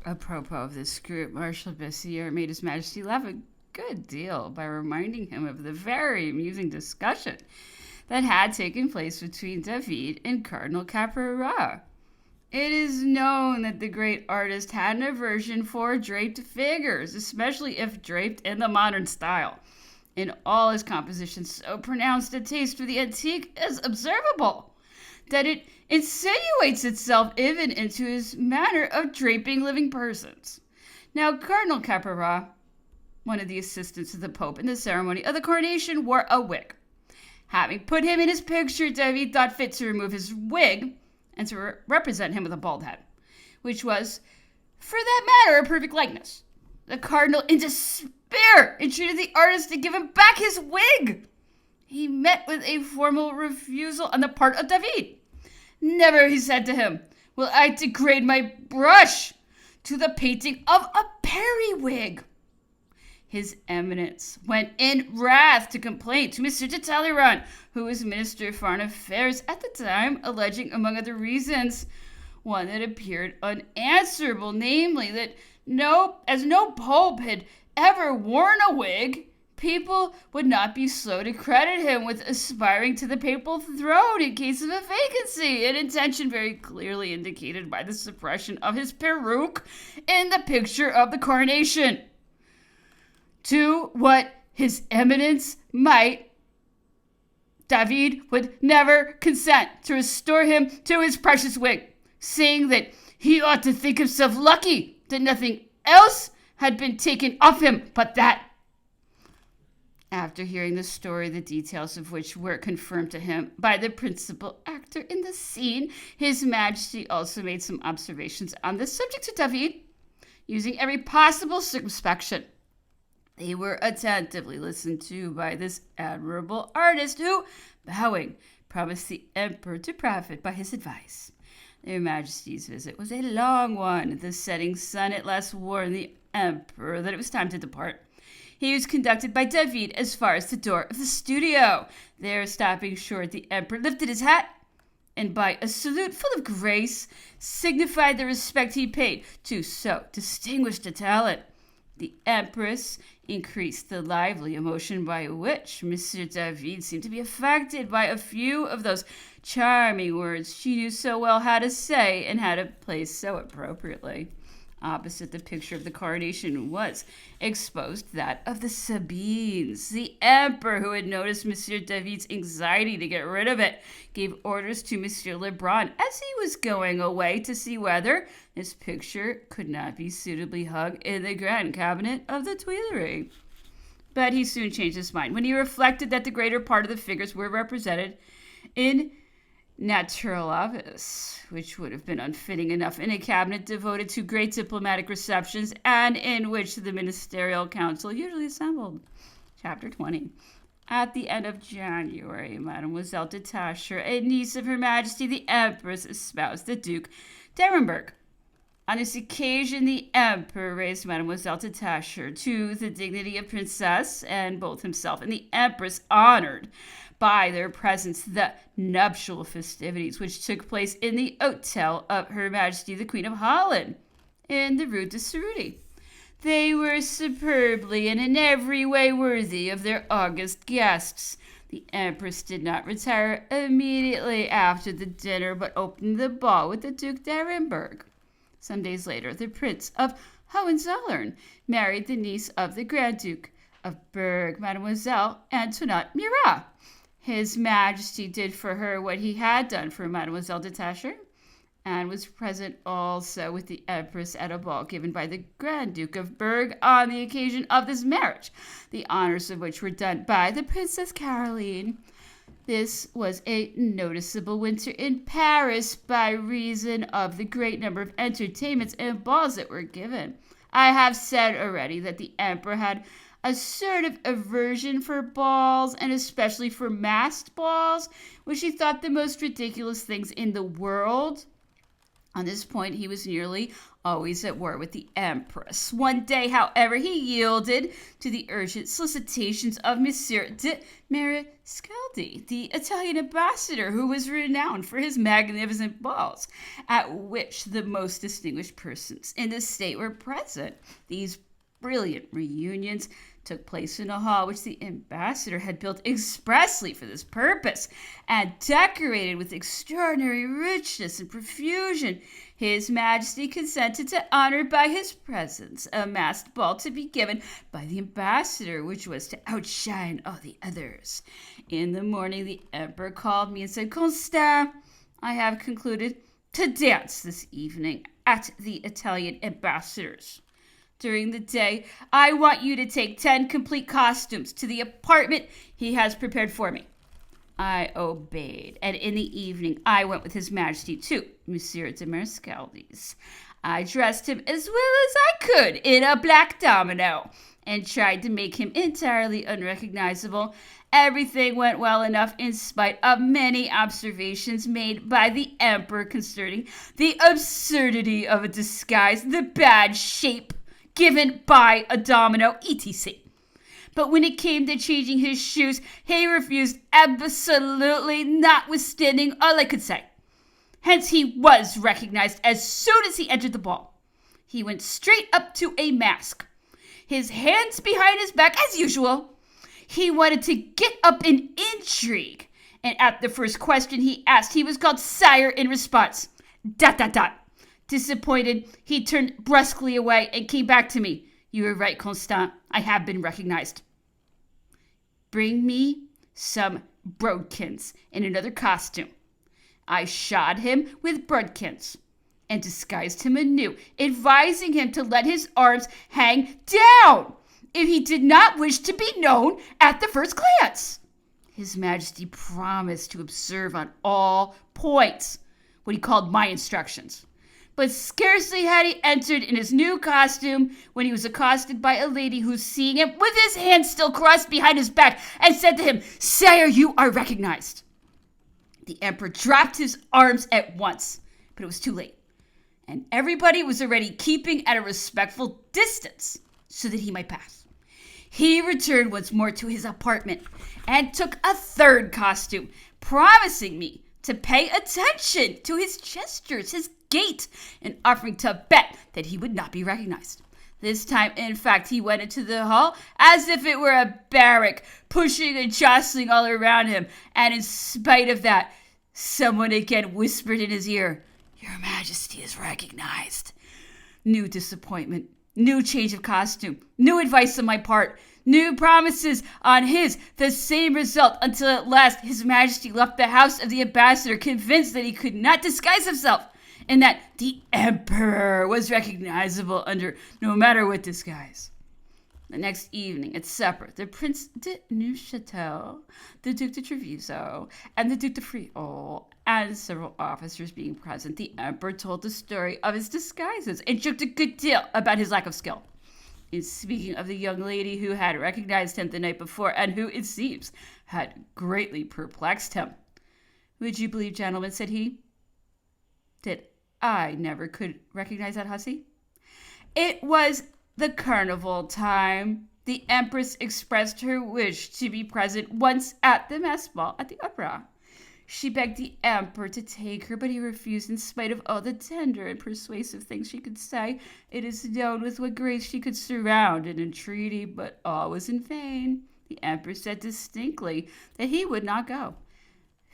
Apropos of this group, Marshal Bessier made His Majesty laugh a good deal by reminding him of the very amusing discussion that had taken place between David and Cardinal Caperat. It is known that the great artist had an aversion for draped figures, especially if draped in the modern style. In all his compositions, so pronounced a taste for the antique is observable, that it insinuates itself even into his manner of draping living persons. Now, Cardinal Caperat, one of the assistants of the Pope in the ceremony of the coronation, wore a wig. Having put him in his picture, David thought fit to remove his wig and to represent him with a bald head, which was, for that matter, a perfect likeness. The cardinal, in despair, entreated the artist to give him back his wig. He met with a formal refusal on the part of David. Never, he said to him, will I degrade my brush to the painting of a periwig. His Eminence went in wrath to complain to Monsieur de Talleyrand, who was Minister of Foreign Affairs at the time, alleging, among other reasons, one that appeared unanswerable, namely that as no pope had ever worn a wig, people would not be slow to credit him with aspiring to the papal throne in case of a vacancy, an intention very clearly indicated by the suppression of his peruke in the picture of the coronation. To what His Eminence might, David would never consent to restore him to his precious wig, saying that he ought to think himself lucky that nothing else had been taken off him but that. After hearing the story, the details of which were confirmed to him by the principal actor in the scene, His Majesty also made some observations on the subject to David, using every possible circumspection. They were attentively listened to by this admirable artist who, bowing, promised the emperor to profit by his advice. Their Majesty's visit was a long one. The setting sun at last warned the emperor that it was time to depart. He was conducted by David as far as the door of the studio. There, stopping short, the emperor lifted his hat and by a salute full of grace signified the respect he paid to so distinguished a talent. The Empress increased the lively emotion by which Monsieur David seemed to be affected by a few of those charming words she knew so well how to say and how to place so appropriately. Opposite the picture of the coronation was exposed that of the Sabines. The emperor, who had noticed Monsieur David's anxiety to get rid of it, gave orders to Monsieur Lebrun as he was going away to see whether this picture could not be suitably hung in the grand cabinet of the Tuileries. But he soon changed his mind when he reflected that the greater part of the figures were represented in natural office, which would have been unfitting enough in a cabinet devoted to great diplomatic receptions and in which the ministerial council usually assembled. Chapter 20. At the end of January, Mademoiselle de Tascher, a niece of Her Majesty the Empress, espoused the Duke d'Arenberg. On this occasion, the Emperor raised Mademoiselle de Tascher to the dignity of princess, and both himself and the Empress honored by their presence the nuptial festivities which took place in the hotel of Her Majesty the Queen of Holland in the Rue de Cerruti. They were superbly and in every way worthy of their august guests. The Empress did not retire immediately after the dinner, but opened the ball with the Duke d'Arenberg. Some days later, the Prince of Hohenzollern married the niece of the Grand Duke of Berg, Mademoiselle Antoinette Murat. His Majesty did for her what he had done for Mademoiselle de Tascher, and was present also with the Empress at a ball given by the Grand Duke of Berg on the occasion of this marriage, the honors of which were done by the Princess Caroline. This was a noticeable winter in Paris by reason of the great number of entertainments and balls that were given. I have said already that the Emperor had a sort of aversion for balls, and especially for masked balls, which he thought the most ridiculous things in the world. On this point, he was nearly always at war with the Empress. One day, however, he yielded to the urgent solicitations of Monsieur de Mariscaldi, the Italian ambassador, who was renowned for his magnificent balls, at which the most distinguished persons in the state were present. These brilliant reunions took place in a hall which the ambassador had built expressly for this purpose and decorated with extraordinary richness and profusion. His Majesty consented to honor by his presence a masked ball to be given by the ambassador, which was to outshine all the others. In the morning, the emperor called me and said, "Constant, I have concluded to dance this evening at the Italian ambassador's. During the day, I want you to take 10 complete costumes to the apartment he has prepared for me." I obeyed, and in the evening I went with His Majesty to Monsieur de Mariscaldi's. I dressed him as well as I could in a black domino and tried to make him entirely unrecognizable. Everything went well enough in spite of many observations made by the emperor concerning the absurdity of a disguise, the bad shape given by a domino, etc. But when it came to changing his shoes, he refused absolutely, notwithstanding all I could say. Hence he was recognized as soon as he entered the ball. He went straight up to a mask, his hands behind his back as usual. He wanted to get up in intrigue, and at the first question he asked, he was called sire in response. ... Disappointed, he turned brusquely away and came back to me. "You are right, Constant. I have been recognized. Bring me some broadkins in another costume." I shod him with broadkins and disguised him anew, advising him to let his arms hang down if he did not wish to be known at the first glance. His Majesty promised to observe on all points what he called my instructions. But scarcely had he entered in his new costume when he was accosted by a lady who, seeing him with his hands still crossed behind his back, and said to him, "Sire, you are recognized." The emperor dropped his arms at once, but it was too late, and everybody was already keeping at a respectful distance so that he might pass. He returned once more to his apartment and took a third costume, promising me to pay attention to his gestures, his gait, and offering to bet that he would not be recognized. This time, in fact, he went into the hall as if it were a barrack, pushing and jostling all around him, and in spite of that, someone again whispered in his ear, "Your Majesty is recognized." New disappointment, new change of costume, new advice on my part, new promises on his, the same result, until at last His Majesty left the house of the ambassador, convinced that he could not disguise himself, and that the emperor was recognizable under no matter what disguise. The next evening at supper, the Prince de Neuchâtel, the Duc de Treviso, and the Duc de Friaul, and several officers being present, the emperor told the story of his disguises and joked a good deal about his lack of skill. In speaking of the young lady who had recognized him the night before and who, it seems, had greatly perplexed him. "Would you believe, gentlemen," said he, "that I never could recognize that hussy? It was the carnival time. The Empress expressed her wish to be present once at the mass ball at the opera. She begged the emperor to take her, but he refused in spite of all the tender and persuasive things she could say. It is known with what grace she could surround an entreaty, but all was in vain. The emperor said distinctly that he would not go.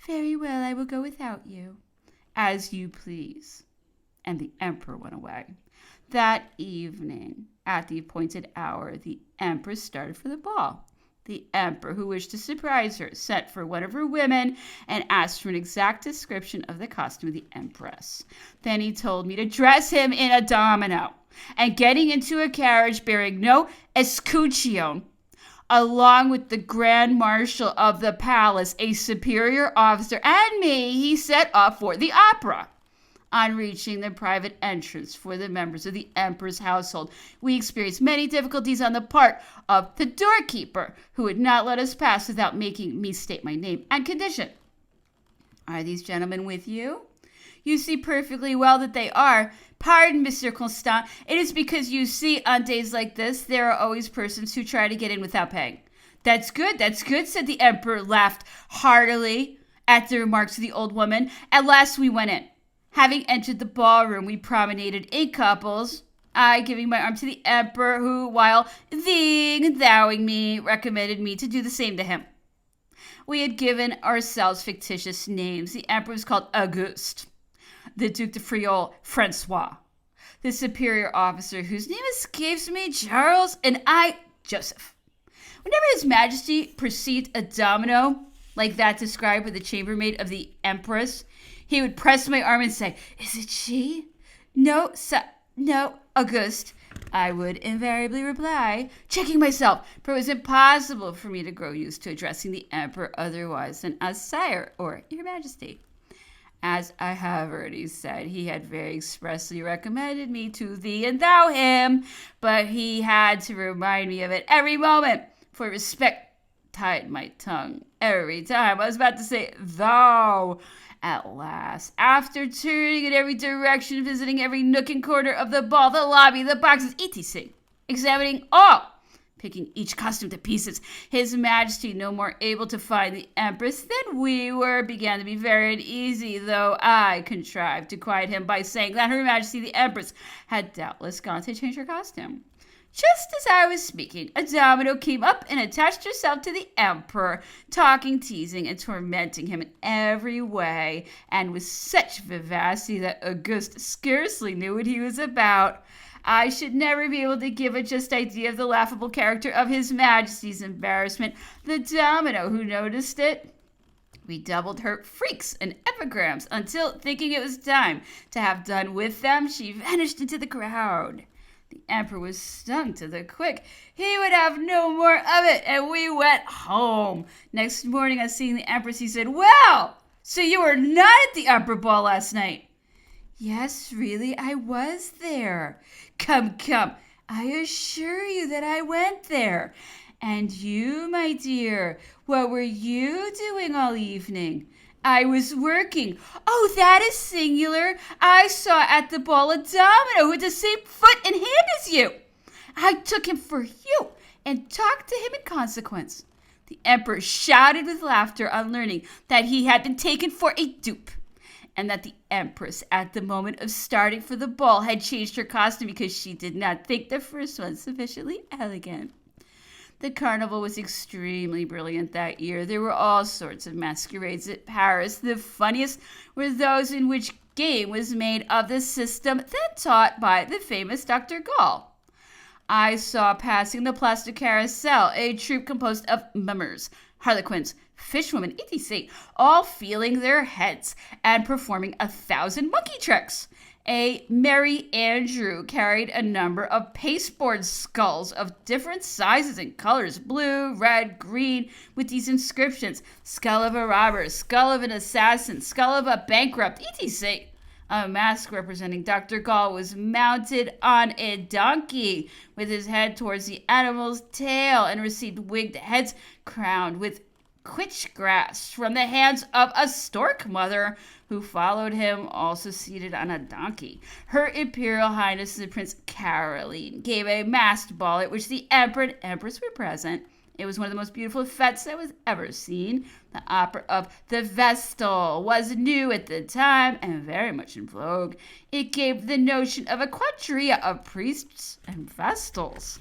'Very well, I will go without you.' 'As you please.' And the emperor went away. That evening, at the appointed hour, the empress started for the ball. The emperor, who wished to surprise her, sent for one of her women and asked for an exact description of the costume of the empress. Then he told me to dress him in a domino, and getting into a carriage bearing no escutcheon, along with the grand marshal of the palace, a superior officer, and me, he set off for the opera. On reaching the private entrance for the members of the emperor's household, we experienced many difficulties on the part of the doorkeeper, who would not let us pass without making me state my name and condition. 'Are these gentlemen with you?' You see perfectly well that they are. Pardon, Monsieur Constant. It is because you see, on days like this, there are always persons who try to get in without paying. That's good, said the Emperor, laughed heartily at the remarks of the old woman. At last we went in. Having entered the ballroom, we promenaded in couples, I giving my arm to the Emperor, who, while thee and thouing me, recommended me to do the same to him. We had given ourselves fictitious names. The Emperor was called Auguste, the Duc de Friaul, Francois, the superior officer, whose name escapes me, Charles, and I, Joseph. Whenever His Majesty perceived a domino like that described by the chambermaid of the Empress, he would press my arm and say, "Is it she?" "No, no, Auguste," I would invariably reply, checking myself, for it was impossible for me to grow used to addressing the Emperor otherwise than as Sire or Your Majesty. As I have already said, he had very expressly recommended me to thee and thou him, but he had to remind me of it every moment, for respect tied my tongue every time I was about to say thou. At last, after turning in every direction, visiting every nook and corner of the ball, the lobby, the boxes, etc., examining all, picking each costume to pieces, His Majesty, no more able to find the Empress than we were, began to be very uneasy, though I contrived to quiet him by saying that Her Majesty the Empress had doubtless gone to change her costume. Just as I was speaking, a domino came up and attached herself to the Emperor, talking, teasing, and tormenting him in every way, and with such vivacity that Auguste scarcely knew what he was about. I should never be able to give a just idea of the laughable character of His Majesty's embarrassment. The domino, who noticed it, redoubled her freaks and epigrams until, thinking it was time to have done with them, she vanished into the crowd. The Emperor was stung to the quick. He would have no more of it, and we went home. Next morning, on seeing the Empress, he said, "Well, so you were not at the opera ball last night?" "Yes, really, I was there." Come, I assure you that I went there. And you, my dear, what were you doing all evening?" "I was working." "Oh, that is singular. I saw at the ball a domino with the same foot and hand as you. I took him for you and talked to him in consequence." The Emperor shouted with laughter on learning that he had been taken for a dupe, and that the Empress, at the moment of starting for the ball, had changed her costume because she did not think the first one sufficiently elegant. The carnival was extremely brilliant that year. There were all sorts of masquerades at Paris. The funniest were those in which game was made of the system then taught by the famous Dr. Gall. I saw passing the Place du Carrousel a troupe composed of mummers, harlequins, fishwomen, etc., all feeling their heads and performing 1,000 monkey tricks. A merry Andrew carried a number of pasteboard skulls of different sizes and colors, blue, red, green, with these inscriptions: skull of a robber, skull of an assassin, skull of a bankrupt, etc. A mask representing Dr. Gall was mounted on a donkey with his head towards the animal's tail, and received winged heads crowned with quitch grass from the hands of a stork mother who followed him, also seated on a donkey. Her Imperial Highness the Prince Caroline gave a masked ball at which the Emperor and Empress were present. It was one of the most beautiful fêtes that was ever seen. The opera of The Vestal was new at the time and very much in vogue. It gave the notion of a quadrilla of priests and vestals,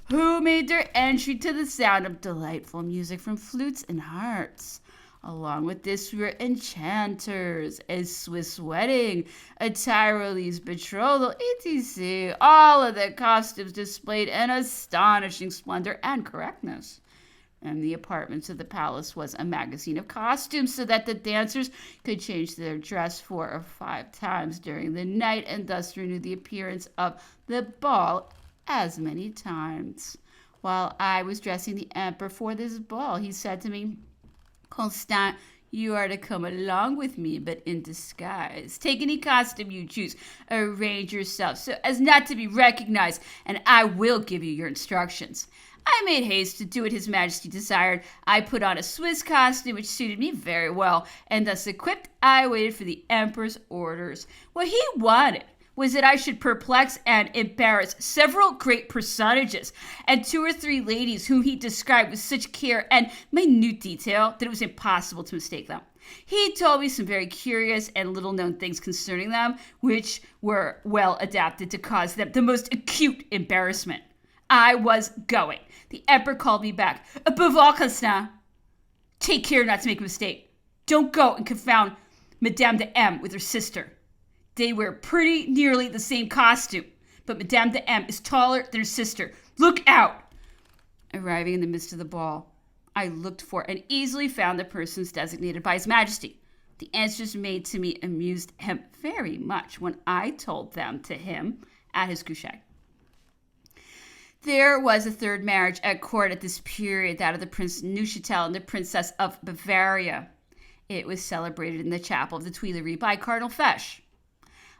who made their entry to the sound of delightful music from flutes and harps. Along with this were enchanters, a Swiss wedding, a Tyrolese betrothal, etc. All of the costumes displayed an astonishing splendor and correctness. And the apartments of the palace was a magazine of costumes, so that the dancers could change their dress 4 or 5 times during the night, and thus renew the appearance of the ball as many times. While I was dressing the Emperor for this ball, he said to me, "Constant, you are to come along with me, but in disguise. Take any costume you choose. Arrange yourself so as not to be recognized, and I will give you your instructions." I made haste to do what His Majesty desired. I put on a Swiss costume which suited me very well, and thus equipped, I waited for the Emperor's orders. What he wanted was that I should perplex and embarrass several great personages and 2 or 3 ladies whom he described with such care and minute detail that it was impossible to mistake them. He told me some very curious and little-known things concerning them, which were well adapted to cause them the most acute embarrassment. I was going. The Emperor called me back. Above all, Constant, take care not to make a mistake. Don't go and confound Madame de M with her sister. They wear pretty nearly the same costume, but Madame de M is taller than her sister. Look out! Arriving in the midst of the ball, I looked for and easily found the persons designated by His Majesty. The answers made to me amused him very much when I told them to him at his couche. There was a 3rd marriage at court at this period, that of the Prince Neuchâtel and the Princess of Bavaria. It was celebrated in the chapel of the Tuileries by Cardinal Fesch.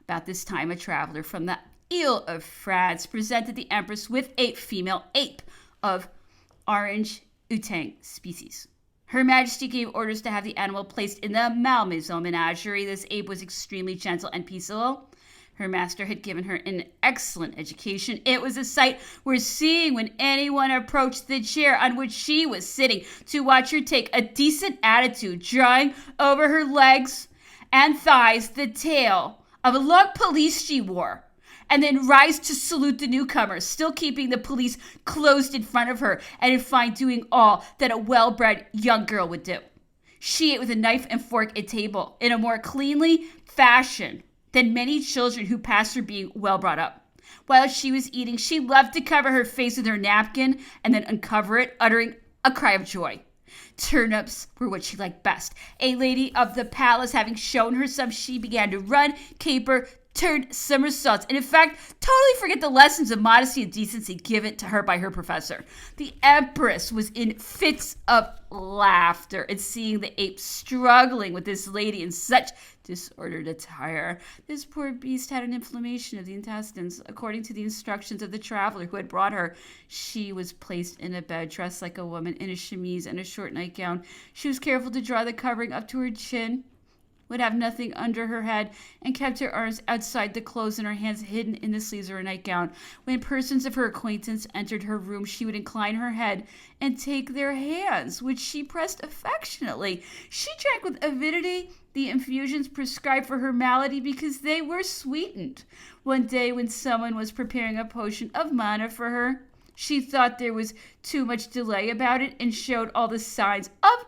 About this time, a traveler from the Ile of France presented the Empress with a female ape of orange Outang species. Her Majesty gave orders to have the animal placed in the Malmaison menagerie. This ape was extremely gentle and peaceable. Her master had given her an excellent education. It was a sight worth seeing when anyone approached the chair on which she was sitting to watch her take a decent attitude, drawing over her legs and thighs the tail of a long pelisse she wore, and then rise to salute the newcomer, still keeping the pelisse closed in front of her, and in fine doing all that a well-bred young girl would do. She ate with a knife and fork at table in a more cleanly fashion than many children who passed her being well brought up. While she was eating, she loved to cover her face with her napkin and then uncover it, uttering a cry of joy. Turnips were what she liked best. A lady of the palace having shown her some, she began to run, caper, turn somersaults, and in fact, totally forget the lessons of modesty and decency given to her by her professor. The Empress was in fits of laughter at seeing the ape struggling with this lady in such disordered attire. This poor beast had an inflammation of the intestines. According to the instructions of the traveler who had brought her, she was placed in a bed, dressed like a woman in a chemise and a short nightgown. She was careful to draw the covering up to her chin, would have nothing under her head, and kept her arms outside the clothes and her hands hidden in the sleeves of her nightgown. When persons of her acquaintance entered her room, she would incline her head and take their hands, which she pressed affectionately. She drank with avidity the infusions prescribed for her malady because they were sweetened. One day when someone was preparing a potion of manna for her, she thought there was too much delay about it and showed all the signs of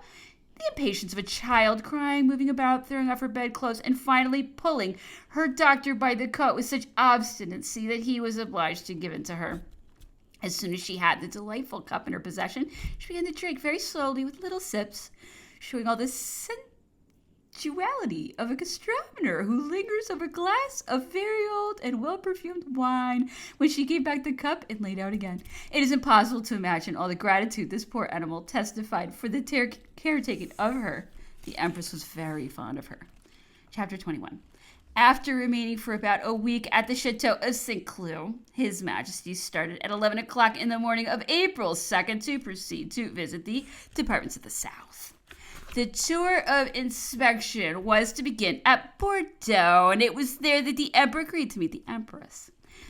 the impatience of a child, crying, moving about, throwing off her bedclothes, and finally pulling her doctor by the coat with such obstinacy that he was obliged to give it to her. As soon as she had the delightful cup in her possession, she began to drink very slowly with little sips, showing all the sensuality of a gastronomer who lingers over a glass of very old and well-perfumed wine when she gave back the cup and laid out again. It is impossible to imagine all the gratitude this poor animal testified for the care taken of her. The Empress was very fond of her. Chapter 21. After remaining for about a week at the Chateau of St. Cloud, His Majesty started at 11 o'clock in the morning of April 2nd to proceed to visit the departments of the South. The tour of inspection was to begin at Bordeaux, and it was there that the Emperor agreed to meet the Empress.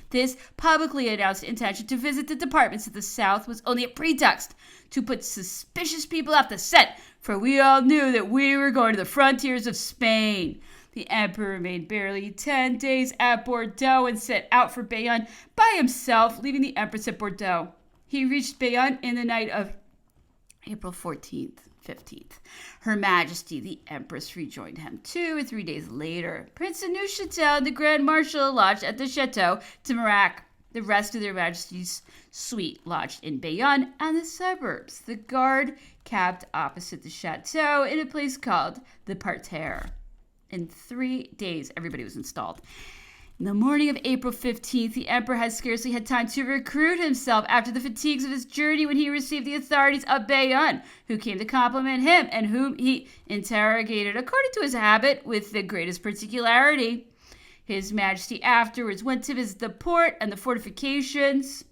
This publicly announced intention to visit the departments of the South was only a pretext to put suspicious people off the scent, for we all knew that we were going to the frontiers of Spain. The Emperor remained barely 10 days at Bordeaux and set out for Bayonne by himself, leaving the Empress at Bordeaux. He reached Bayonne in the night of April 14th. 15th. Her Majesty, the Empress, rejoined him 2 or 3 days later. Prince of Neuchâtel and the Grand Marshal lodged at the Chateau de Mirac. The rest of their Majesty's suite lodged in Bayonne and the suburbs. The guard camped opposite the chateau in a place called the Parterre. In 3 days, everybody was installed. In the morning of April 15th, the Emperor had scarcely had time to recruit himself after the fatigues of his journey when he received the authorities of Bayonne, who came to compliment him and whom he interrogated, according to his habit, with the greatest particularity. His Majesty afterwards went to visit the port and the fortifications.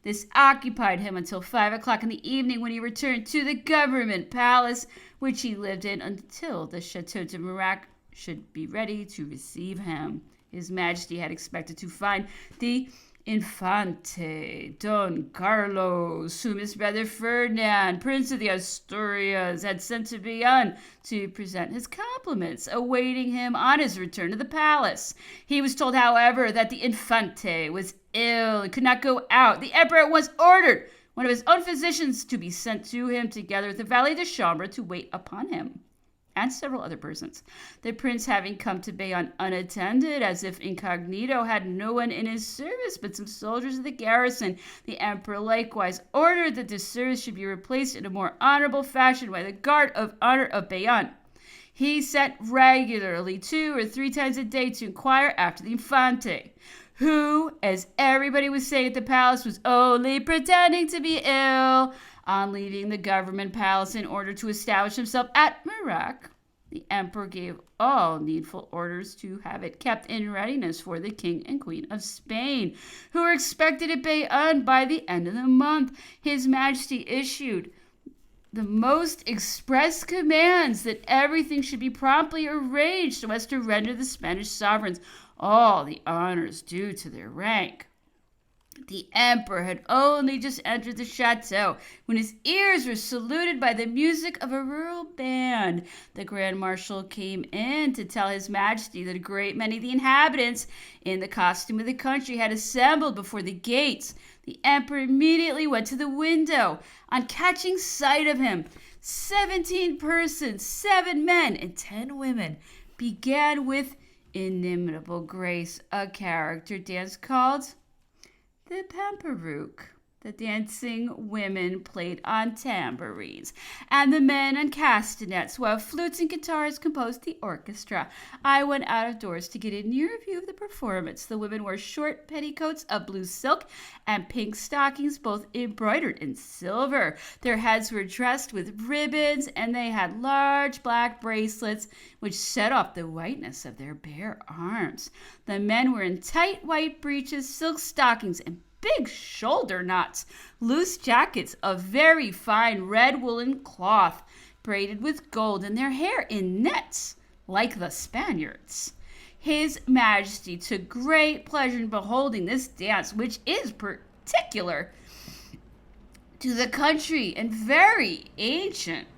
This occupied him until 5 o'clock in the evening, when he returned to the government palace, which he lived in until the Chateau de Mirac should be ready to receive him. His Majesty had expected to find the Infante Don Carlos, whom his brother Ferdinand, Prince of the Asturias, had sent to Bayonne to present his compliments, awaiting him on his return to the palace. He was told, however, that the Infante was ill and could not go out. The emperor at once ordered one of his own physicians to be sent to him, together with the valet de chambre, to wait upon him, and several other persons. The prince, having come to Bayonne unattended, as if incognito, had no one in his service but some soldiers of the garrison. The emperor likewise ordered that this service should be replaced in a more honorable fashion by the guard of honor of Bayonne. He sent regularly 2 or 3 times a day to inquire after the Infante, who, as everybody was saying at the palace, was only pretending to be ill. On leaving the government palace in order to establish himself at Mirac, the emperor gave all needful orders to have it kept in readiness for the king and queen of Spain, who were expected at Bayonne by the end of the month. His Majesty issued the most express commands that everything should be promptly arranged so as to render the Spanish sovereigns all the honors due to their rank. The emperor had only just entered the chateau when his ears were saluted by the music of a rural band. The Grand Marshal came in to tell His Majesty that a great many of the inhabitants, in the costume of the country, had assembled before the gates. The emperor immediately went to the window. On catching sight of him, 17 persons, 7 men and 10 women, began with inimitable grace a character dance called the Pamperouk. The dancing women played on tambourines, and the men on castanets, while flutes and guitars composed the orchestra. I went out of doors to get a nearer view of the performance. The women wore short petticoats of blue silk and pink stockings, both embroidered in silver. Their heads were dressed with ribbons, and they had large black bracelets which set off the whiteness of their bare arms. The men were in tight white breeches, silk stockings, and big shoulder knots, loose jackets of very fine red woolen cloth, braided with gold, and their hair in nets, like the Spaniards. His Majesty took great pleasure in beholding this dance, which is particular to the country and very ancient.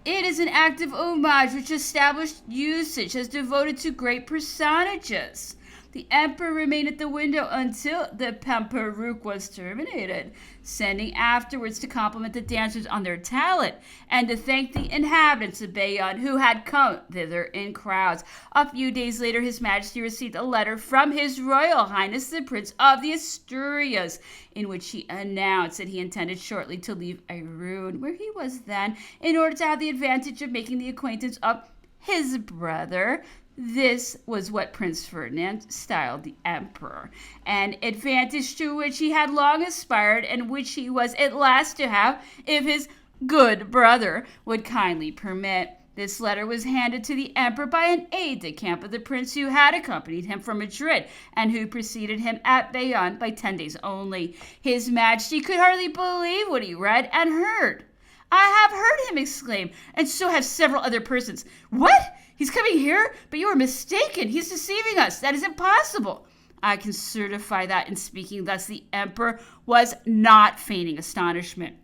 It is an act of homage which established usage has devoted to great personages. The emperor remained at the window until the Pamperouk was terminated, sending afterwards to compliment the dancers on their talent and to thank the inhabitants of Bayonne who had come thither in crowds. A few days later, His Majesty received a letter from His Royal Highness the Prince of the Asturias, in which he announced that he intended shortly to leave Irun, where he was then, in order to have the advantage of making the acquaintance of his brother. This was what Prince Ferdinand styled the emperor, an advantage to which he had long aspired and which he was at last to have if his good brother would kindly permit. This letter was handed to the emperor by an aide-de-camp of the prince who had accompanied him from Madrid and who preceded him at Bayonne by 10 days only. His Majesty could hardly believe what he read and heard. "I have heard him," exclaim, "and so have several other persons." "What? He's coming here? But you are mistaken. He's deceiving us. That is impossible." I can certify that in speaking thus, the emperor was not feigning astonishment.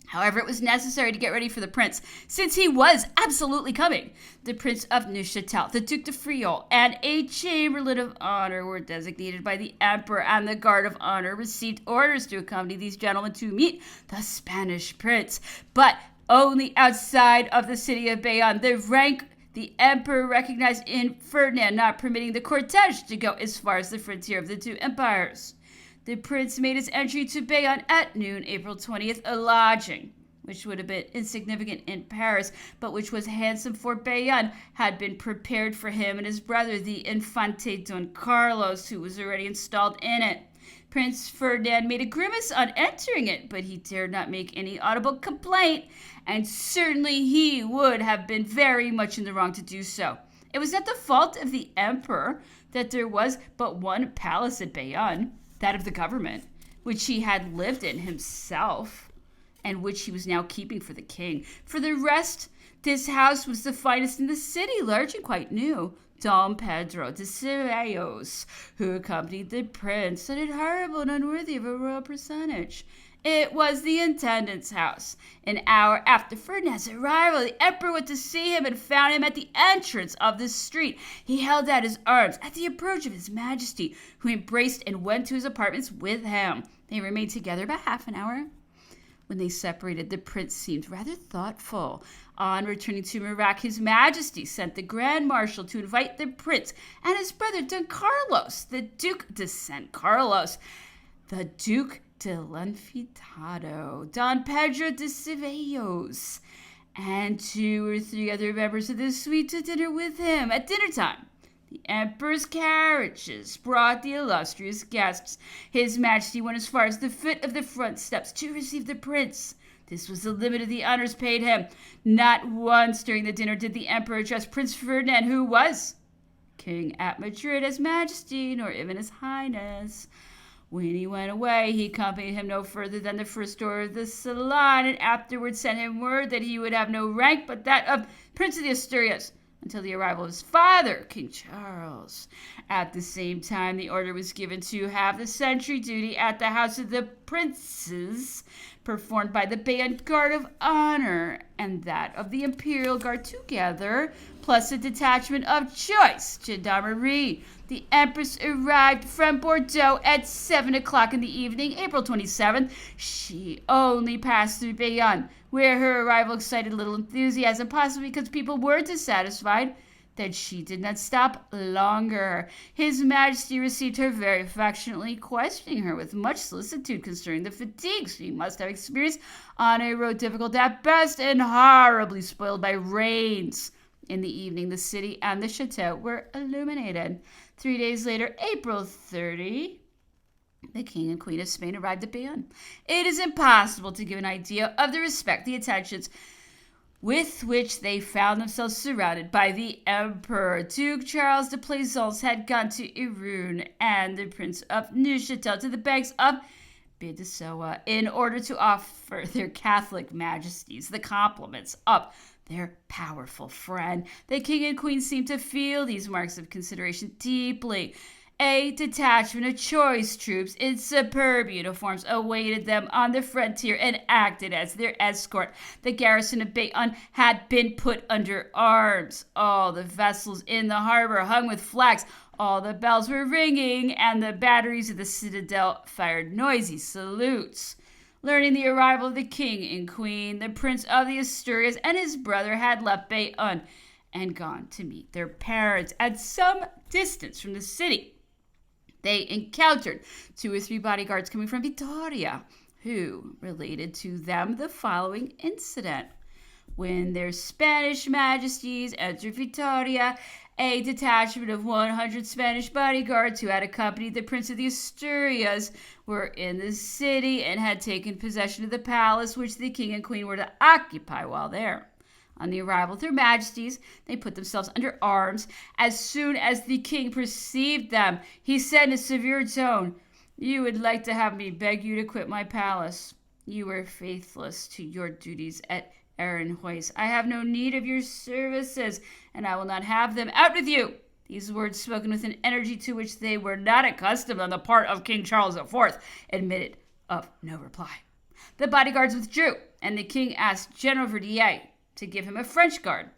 However, it was necessary to get ready for the prince, since he was absolutely coming. The Prince of Neuchâtel, the Duc de Friaul, and a Chamberlain of Honor were designated by the Emperor, and the Guard of Honor received orders to accompany these gentlemen to meet the Spanish prince, but only outside of the city of Bayonne. The rank the Emperor recognized in Ferdinand, not permitting the cortege to go as far as the frontier of the two empires. The prince made his entry to Bayonne at noon, April 20th, a lodging, which would have been insignificant in Paris, but which was handsome for Bayonne, had been prepared for him and his brother, the Infante Don Carlos, who was already installed in it. Prince Ferdinand made a grimace on entering it, but he dared not make any audible complaint, and certainly he would have been very much in the wrong to do so. It was not the fault of the emperor that there was but one palace at Bayonne, that of the government, which he had lived in himself, and which he was now keeping for the king. For the rest, this house was the finest in the city, large and quite new. Don Pedro de Ceballos, who accompanied the prince, said it horrible and unworthy of a royal personage. It was the intendant's house. An hour after Ferdinand's arrival, the emperor went to see him and found him at the entrance of the street. He held out his arms at the approach of his majesty, who embraced and went to his apartments with him. They remained together about half an hour. When they separated, the prince seemed rather thoughtful. On returning to Mirac, his majesty sent the grand marshal to invite the prince and his brother Don Carlos, the Duke de San Carlos, the Duke de Lanfitado, Don Pedro de Ceballos, and 2 or 3 other members of the suite to dinner with him. At dinner time, the emperor's carriages brought the illustrious guests. His majesty went as far as the foot of the front steps to receive the prince. This was the limit of the honors paid him. Not once during the dinner did the emperor address Prince Ferdinand, who was king at Madrid, as majesty, nor even as highness. When he went away, he accompanied him no further than the first door of the salon, and afterwards sent him word that he would have no rank but that of Prince of the Asturias until the arrival of his father, King Charles. At the same time, the order was given to have the sentry duty at the house of the princes performed by the Band Guard of Honor and that of the Imperial Guard together, plus a detachment of choice gendarmerie. The Empress arrived from Bordeaux at 7 o'clock in the evening, April 27th. She only passed through Bayonne, where her arrival excited little enthusiasm, possibly because people were dissatisfied that she did not stop longer. His Majesty received her very affectionately, questioning her with much solicitude concerning the fatigues she must have experienced on a road difficult at best and horribly spoiled by rains. In the evening, the city and the chateau were illuminated. 3 days later, April 30, the King and Queen of Spain arrived at Bayonne. It is impossible to give an idea of the respect, the attentions with which they found themselves surrounded by the Emperor. Duke Charles de Plaisance had gone to Irun and the Prince of Neuchâtel to the banks of Bidassoa in order to offer their Catholic majesties the compliments of their powerful friend. The King and Queen seemed to feel these marks of consideration deeply. A detachment of choice troops in superb uniforms awaited them on the frontier and acted as their escort. The garrison of Bayonne had been put under arms. All the vessels in the harbor hung with flags. All the bells were ringing, and the batteries of the citadel fired noisy salutes. Learning the arrival of the King and Queen, the Prince of the Asturias and his brother had left Bayonne and gone to meet their parents at some distance from the city. They encountered 2 or 3 bodyguards coming from Vitoria, who related to them the following incident. When their Spanish majesties entered Vitoria, a detachment of 100 Spanish bodyguards who had accompanied the Prince of the Asturias were in the city and had taken possession of the palace which the King and Queen were to occupy while there. On the arrival of their majesties, they put themselves under arms. As soon as the king perceived them, he said in a severe tone, "You would like to have me beg you to quit my palace. You were faithless to your duties at Aranjuez. I have no need of your services, and I will not have them. Out with you!" These words, spoken with an energy to which they were not accustomed on the part of King Charles IV, admitted of no reply. The bodyguards withdrew, and the king asked General Verdier to give him a French guard,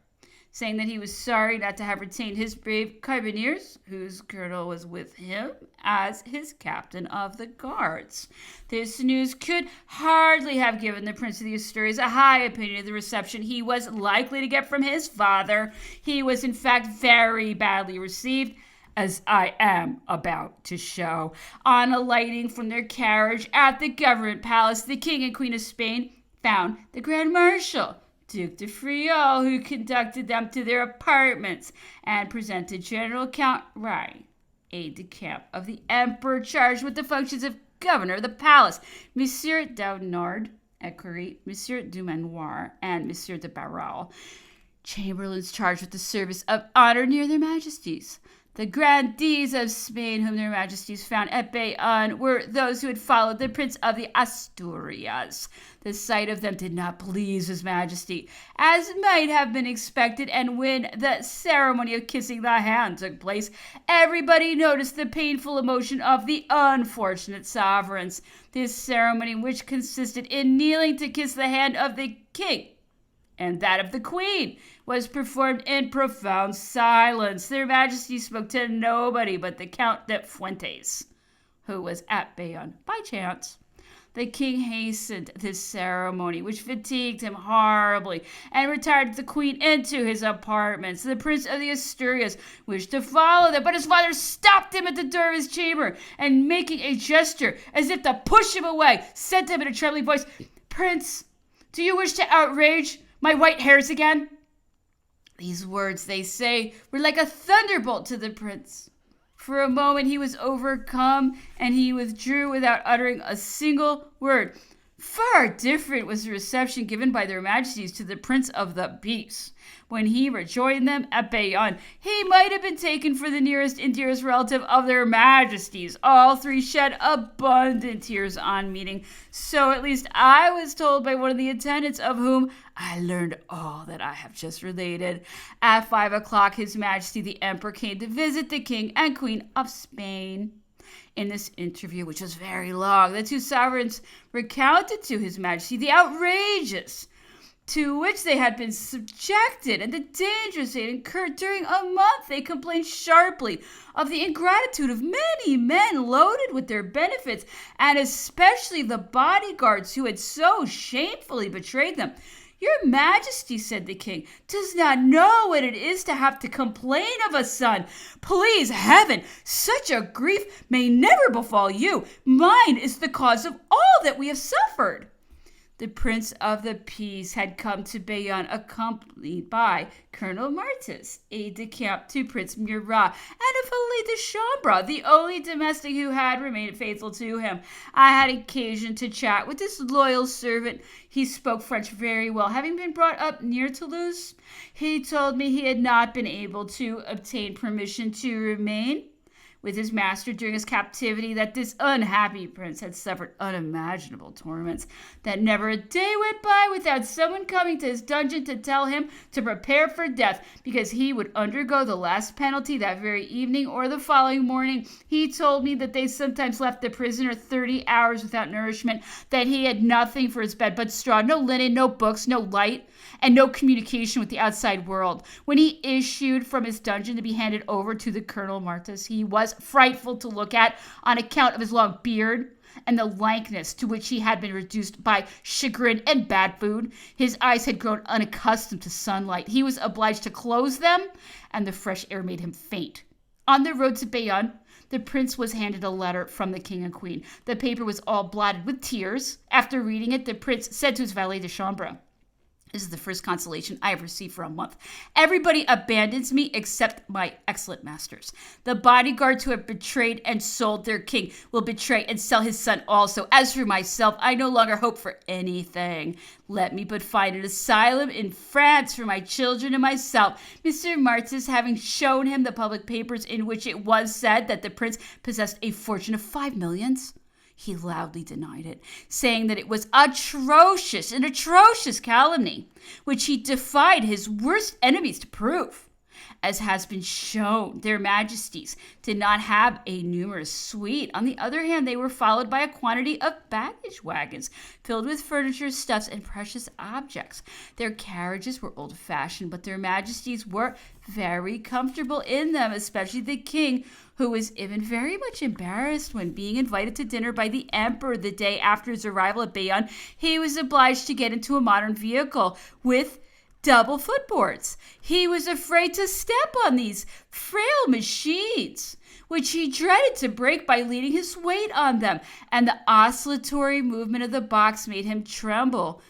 saying that he was sorry not to have retained his brave carbineers, whose colonel was with him, as his captain of the guards. This news could hardly have given the Prince of the Asturias a high opinion of the reception he was likely to get from his father. He was, in fact, very badly received, as I am about to show. On alighting from their carriage at the government palace, the King and Queen of Spain found the Grand Marshal, Duke de Friault, who conducted them to their apartments and presented General Count Rai, aide-de-camp of the Emperor, charged with the functions of governor of the palace, Monsieur Daunard, equerry, Monsieur Dumanoir, and Monsieur de Barral, chamberlains charged with the service of honor near their majesties. The grandees of Spain, whom their majesties found at Bayonne, were those who had followed the Prince of the Asturias. The sight of them did not please his majesty, as might have been expected, and when the ceremony of kissing the hand took place, everybody noticed the painful emotion of the unfortunate sovereigns. This ceremony, which consisted in kneeling to kiss the hand of the king and that of the queen, was performed in profound silence. Their majesties spoke to nobody but the Count de Fuentes, who was at Bayonne by chance. The king hastened this ceremony, which fatigued him horribly, and retired the queen into his apartments. The Prince of the Asturias wished to follow them, but his father stopped him at the door of his chamber, and making a gesture as if to push him away, said to him in a trembling voice, "Prince, do you wish to outrage my white hairs again?" These words, they say, were like a thunderbolt to the prince. For a moment he was overcome, and he withdrew without uttering a single word. Far different was the reception given by their majesties to the Prince of the Peace. When he rejoined them at Bayonne, he might have been taken for the nearest and dearest relative of their majesties. All three shed abundant tears on meeting. So at least I was told by one of the attendants, of whom I learned all that I have just related. At 5 o'clock, His Majesty the Emperor came to visit the King and Queen of Spain. In this interview, which was very long, the two sovereigns recounted to His Majesty the outrages to which they had been subjected and the dangers they had incurred during a month. They complained sharply of the ingratitude of many men loaded with their benefits, and especially the bodyguards who had so shamefully betrayed them. "Your Majesty," said the king, "does not know what it is to have to complain of a son. Please heaven, such a grief may never befall you. Mine is the cause of all that we have suffered." The Prince of the Peace had come to Bayonne accompanied by Colonel Martis, aide-de-camp to Prince Murat, and a valet de chambre, the only domestic who had remained faithful to him. I had occasion to chat with this loyal servant. He spoke French very well, having been brought up near Toulouse. He told me he had not been able to obtain permission to remain with his master during his captivity, that this unhappy prince had suffered unimaginable torments, that never a day went by without someone coming to his dungeon to tell him to prepare for death, because he would undergo the last penalty that very evening or the following morning. He told me that they sometimes left the prisoner 30 hours without nourishment, that he had nothing for his bed but straw, no linen, no books, no light, and no communication with the outside world. When he issued from his dungeon to be handed over to the Colonel Martis, he was frightful to look at on account of his long beard and the lankness to which he had been reduced by chagrin and bad food. His eyes had grown unaccustomed to sunlight. He was obliged to close them, and the fresh air made him faint. On the road to Bayonne, the prince was handed a letter from the king and queen. The paper was all blotted with tears. After reading it, the prince said to his valet de chambre, "This is the first consolation I have received for a month. Everybody abandons me except my excellent masters. The bodyguards who have betrayed and sold their king will betray and sell his son also. As for myself, I no longer hope for anything. Let me but find an asylum in France for my children and myself." Mr. Martis, having shown him the public papers in which it was said that the prince possessed a fortune of 5 millions, he loudly denied it, saying that it was an atrocious calumny, which he defied his worst enemies to prove. As has been shown, their majesties did not have a numerous suite. On the other hand, they were followed by a quantity of baggage wagons filled with furniture, stuffs, and precious objects. Their carriages were old-fashioned, but their majesties were very comfortable in them, especially the king, who was even very much embarrassed when, being invited to dinner by the emperor the day after his arrival at Bayonne, he was obliged to get into a modern vehicle with double footboards. He was afraid to step on these frail machines, which he dreaded to break by leaning his weight on them, and the oscillatory movement of the box made him tremble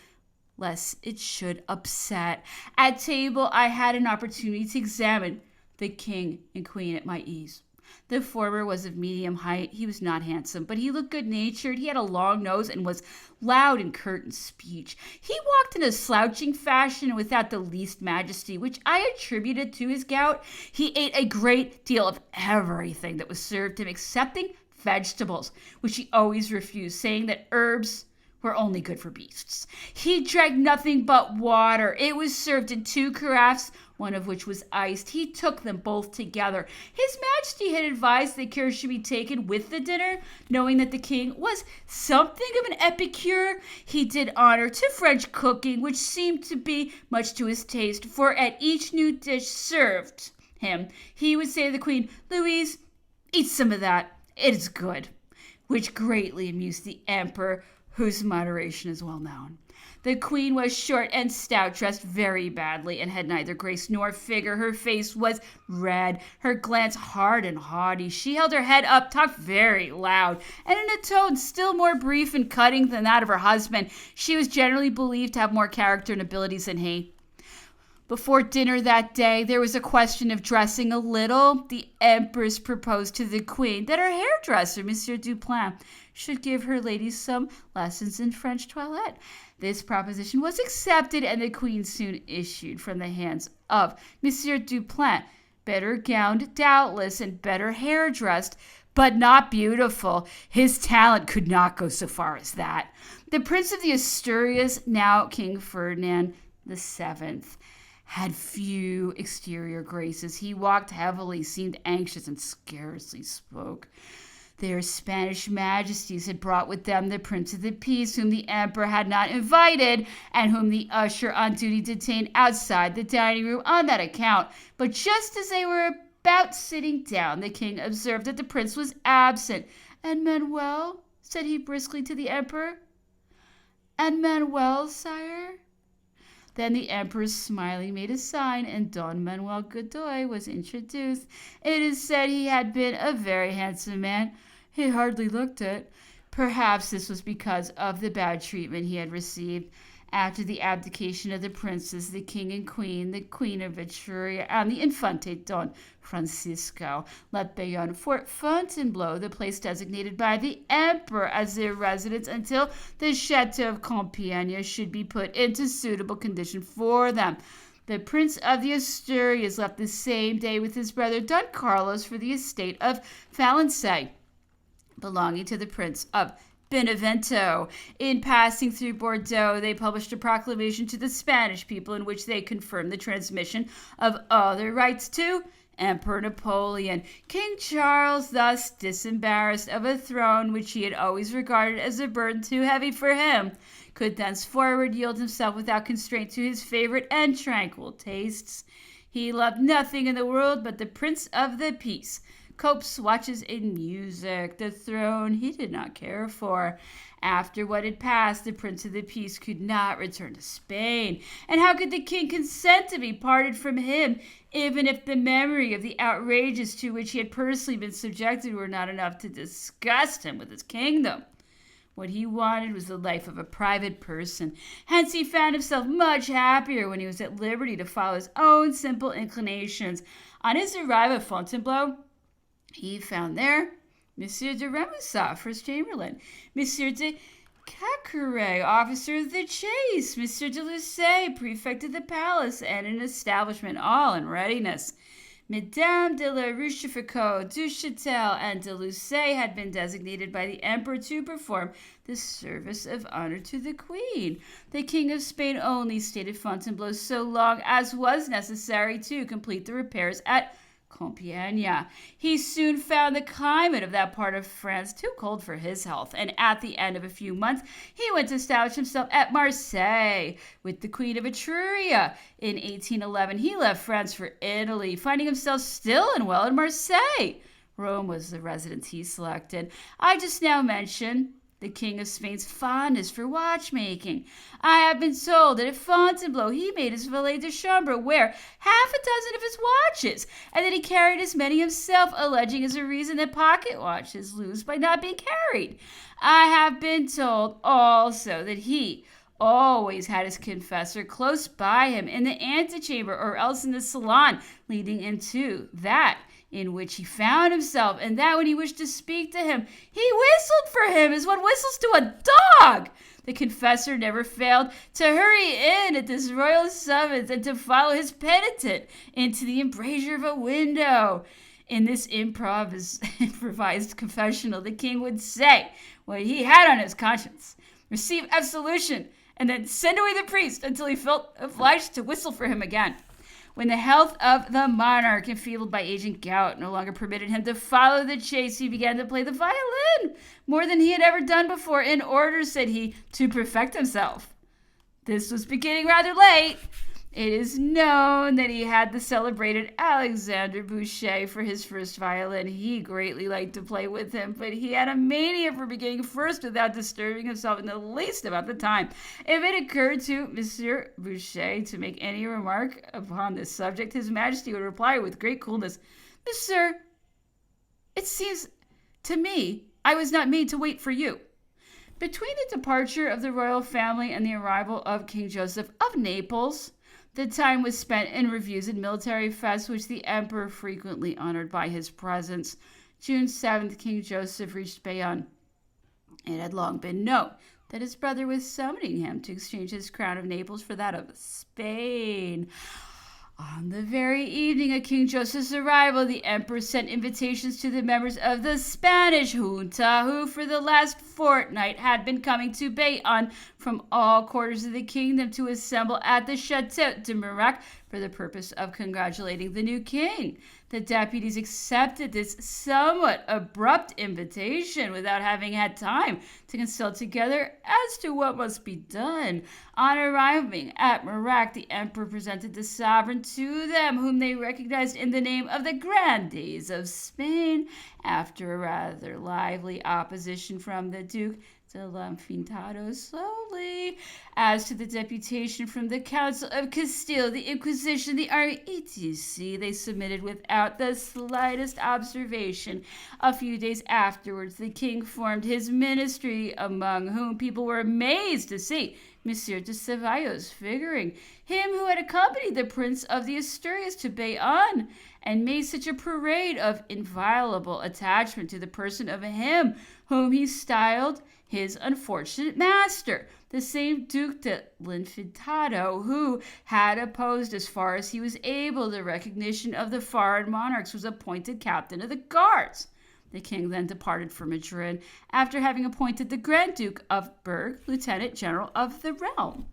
lest it should upset. At table, I had an opportunity to examine the king and queen at my ease. The former was of medium height. He was not handsome, but he looked good-natured. He had a long nose and was loud and curt in speech. He walked in a slouching fashion and without the least majesty, which I attributed to his gout. He ate a great deal of everything that was served him, excepting vegetables, which he always refused, saying that herbs were only good for beasts. He drank nothing but water. It was served in 2 carafes, one of which was iced. He took them both together. His Majesty had advised that care should be taken with the dinner, knowing that the king was something of an epicure. He did honor to French cooking, which seemed to be much to his taste, for at each new dish served him, he would say to the queen, "Louise, eat some of that. It is good," which greatly amused the emperor, whose moderation is well known. The queen was short and stout, dressed very badly, and had neither grace nor figure. Her face was red, her glance hard and haughty. She held her head up, talked very loud, and in a tone still more brief and cutting than that of her husband. She was generally believed to have more character and abilities than he. Before dinner that day, there was a question of dressing a little. The empress proposed to the queen that her hairdresser, Monsieur Dupin, should give her ladies some lessons in French toilette. This proposition was accepted, and the queen soon issued from the hands of Monsieur Dupin, better gowned, doubtless, and better hairdressed, but not beautiful. His talent could not go so far as that. The Prince of the Asturias, now King Ferdinand VII, had few exterior graces. He walked heavily, seemed anxious, and scarcely spoke. Their Spanish majesties had brought with them the Prince of the Peace, whom the emperor had not invited, and whom the usher on duty detained outside the dining room on that account. But just as they were about sitting down, the king observed that the prince was absent. "And Manuel?" said he briskly to the emperor. "And Manuel, sire?" Then the emperor smiling made a sign, and Don Manuel Godoy was introduced. It is said he had been a very handsome man. He hardly looked it. Perhaps this was because of the bad treatment he had received. After the abdication of the princes, the king and queen, the queen of Etruria, and the infante Don Francisco left Bayonne for Fontainebleau, the place designated by the emperor as their residence, until the chateau of Compiègne should be put into suitable condition for them. The Prince of the Asturias left the same day with his brother Don Carlos for the estate of Valencay, belonging to the Prince of Benevento. In passing through Bordeaux, they published a proclamation to the Spanish people in which they confirmed the transmission of all their rights to Emperor Napoleon. King Charles, thus disembarrassed of a throne which he had always regarded as a burden too heavy for him, could thenceforward yield himself without constraint to his favorite and tranquil tastes. He loved nothing in the world but the Prince of the Peace. Copes, watches, and music. The throne he did not care for. After what had passed, the Prince of the Peace could not return to Spain. And how could the king consent to be parted from him, even if the memory of the outrages to which he had personally been subjected were not enough to disgust him with his kingdom? What he wanted was the life of a private person. Hence he found himself much happier when he was at liberty to follow his own simple inclinations. On his arrival at Fontainebleau, he found there Monsieur de Remusat, first chamberlain, Monsieur de Caqueret, officer of the chase, Monsieur de Lucé, prefect of the palace, and an establishment all in readiness. Mesdames de la Rochefoucauld, du Châtel, and de Lucé had been designated by the emperor to perform the service of honor to the queen. The king of Spain only stayed at Fontainebleau so long as was necessary to complete the repairs at Compiègne. He soon found the climate of that part of France too cold for his health, and at the end of a few months he went to establish himself at Marseille with the Queen of Etruria. In 1811 he left France for Italy, finding himself still and well in Marseille. Rome was the residence he selected. I just now mentioned the King of Spain's fondness for watchmaking. I have been told that at Fontainebleau he made his valet de chambre wear half a dozen of his watches, and that he carried as many himself, alleging as a reason that pocket watches lose by not being carried. I have been told also that he always had his confessor close by him in the antechamber or else in the salon leading into that in which he found himself, and that when he wished to speak to him, he whistled for him as one whistles to a dog. The confessor never failed to hurry in at this royal summons and to follow his penitent into the embrasure of a window. In this improvised confessional, the king would say what he had on his conscience, receive absolution, and then send away the priest until he felt obliged to whistle for him again. When the health of the monarch, enfeebled by age and gout, no longer permitted him to follow the chase, he began to play the violin more than he had ever done before, in order, said he, to perfect himself. This was beginning rather late. It is known that he had the celebrated Alexander Boucher for his first violin. He greatly liked to play with him, but he had a mania for beginning first without disturbing himself in the least about the time. If it occurred to Monsieur Boucher to make any remark upon this subject, His Majesty would reply with great coolness, "Monsieur, it seems to me I was not made to wait for you." Between the departure of the royal family and the arrival of King Joseph of Naples, the time was spent in reviews and military fests, which the emperor frequently honored by his presence. June 7th, King Joseph reached Bayonne. It had long been known that his brother was summoning him to exchange his crown of Naples for that of Spain. On the very evening of King Joseph's arrival, the emperor sent invitations to the members of the Spanish junta, who for the last fortnight had been coming to Bayonne from all quarters of the kingdom to assemble at the Château de Mirac for the purpose of congratulating the new king. The deputies accepted this somewhat abrupt invitation without having had time to consult together as to what must be done. On arriving at Mirac, the emperor presented the sovereign to them, whom they recognized in the name of the Grandees of Spain. After a rather lively opposition from the Duke de l'Infantado, slowly. As to the deputation from the Council of Castile, the Inquisition, the army, etc., they submitted without the slightest observation. A few days afterwards, the king formed his ministry, among whom people were amazed to see Monsieur de Ceballos figuring, him who had accompanied the Prince of the Asturias to Bayonne, and made such a parade of inviolable attachment to the person of him whom he styled his unfortunate master, the same Duke de l'Infantado, who had opposed as far as he was able the recognition of the foreign monarchs, was appointed captain of the guards. The king then departed for Madrid, after having appointed the Grand Duke of Berg lieutenant general of the realm.